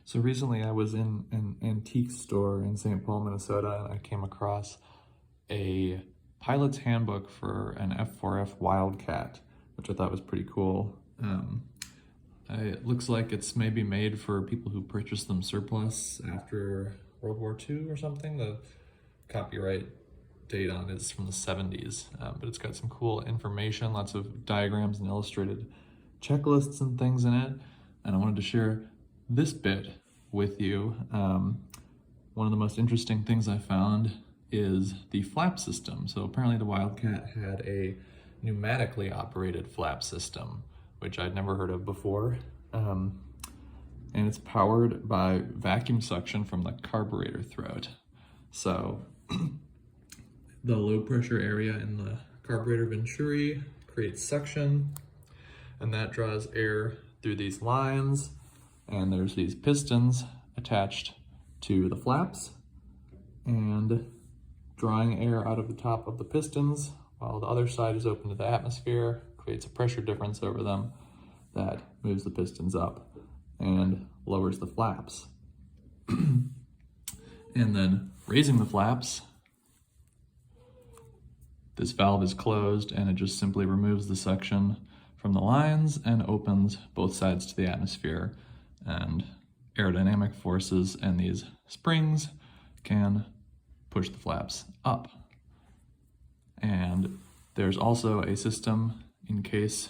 So recently I was in an antique store in St. Paul, Minnesota, and I came across a pilot's handbook for an F4F Wildcat, which I thought was pretty cool. It looks like it's maybe made for people who purchased them surplus after World War II or something. The copyright date on it is from the 70s, but it's got some cool information, lots of diagrams and illustrated checklists and things in it. And I wanted to share this bit with you. One of the most interesting things I found is the flap system. So apparently the Wildcat had a pneumatically operated flap system, which I'd never heard of before. And it's powered by vacuum suction from the carburetor throat. So the low pressure area in the carburetor venturi creates suction, and that draws air through these lines, and there's these pistons attached to the flaps, and drawing air out of the top of the pistons while the other side is open to the atmosphere creates a pressure difference over them that moves the pistons up and lowers the flaps. And then raising the flaps, this valve is closed and it just simply removes the suction from the lines and opens both sides to the atmosphere, and aerodynamic forces and these springs can push the flaps up. And there's also a system in case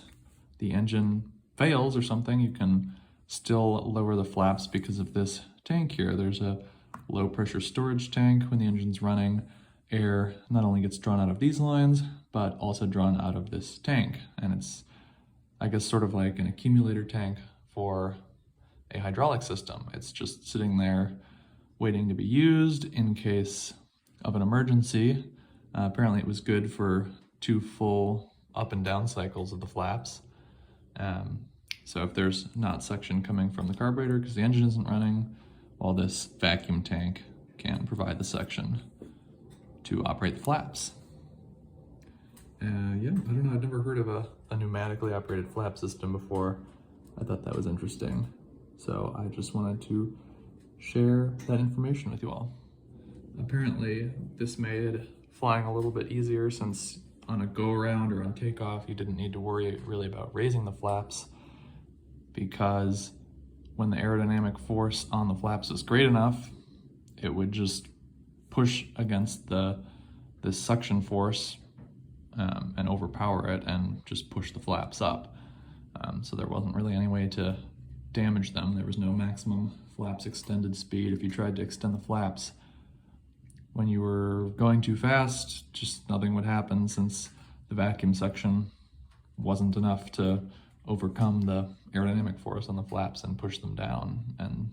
the engine fails or something, you can still lower the flaps because of this tank here. There's a low pressure storage tank. When the engine's running, air not only gets drawn out of these lines, but also drawn out of this tank. And it's, I guess, sort of like an accumulator tank for a hydraulic system. It's just sitting there waiting to be used in case of an emergency. Apparently it was good for 2 full up and down cycles of the flaps. So if there's not suction coming from the carburetor because the engine isn't running, well, this vacuum tank can provide the suction to operate the flaps. Yeah, I don't know, I'd never heard of a pneumatically operated flap system before. I thought that was interesting. So I just wanted to share that information with you all. Apparently this made flying a little bit easier, since on a go-around or on takeoff you didn't need to worry really about raising the flaps, because when the aerodynamic force on the flaps is great enough, it would just push against this suction force and overpower it and just push the flaps up. So there wasn't really any way to damage them. There was no maximum flaps extended speed. If you tried to extend the flaps when you were going too fast, just nothing would happen, since the vacuum suction wasn't enough to overcome the aerodynamic force on the flaps and push them down, and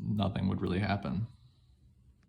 nothing would really happen.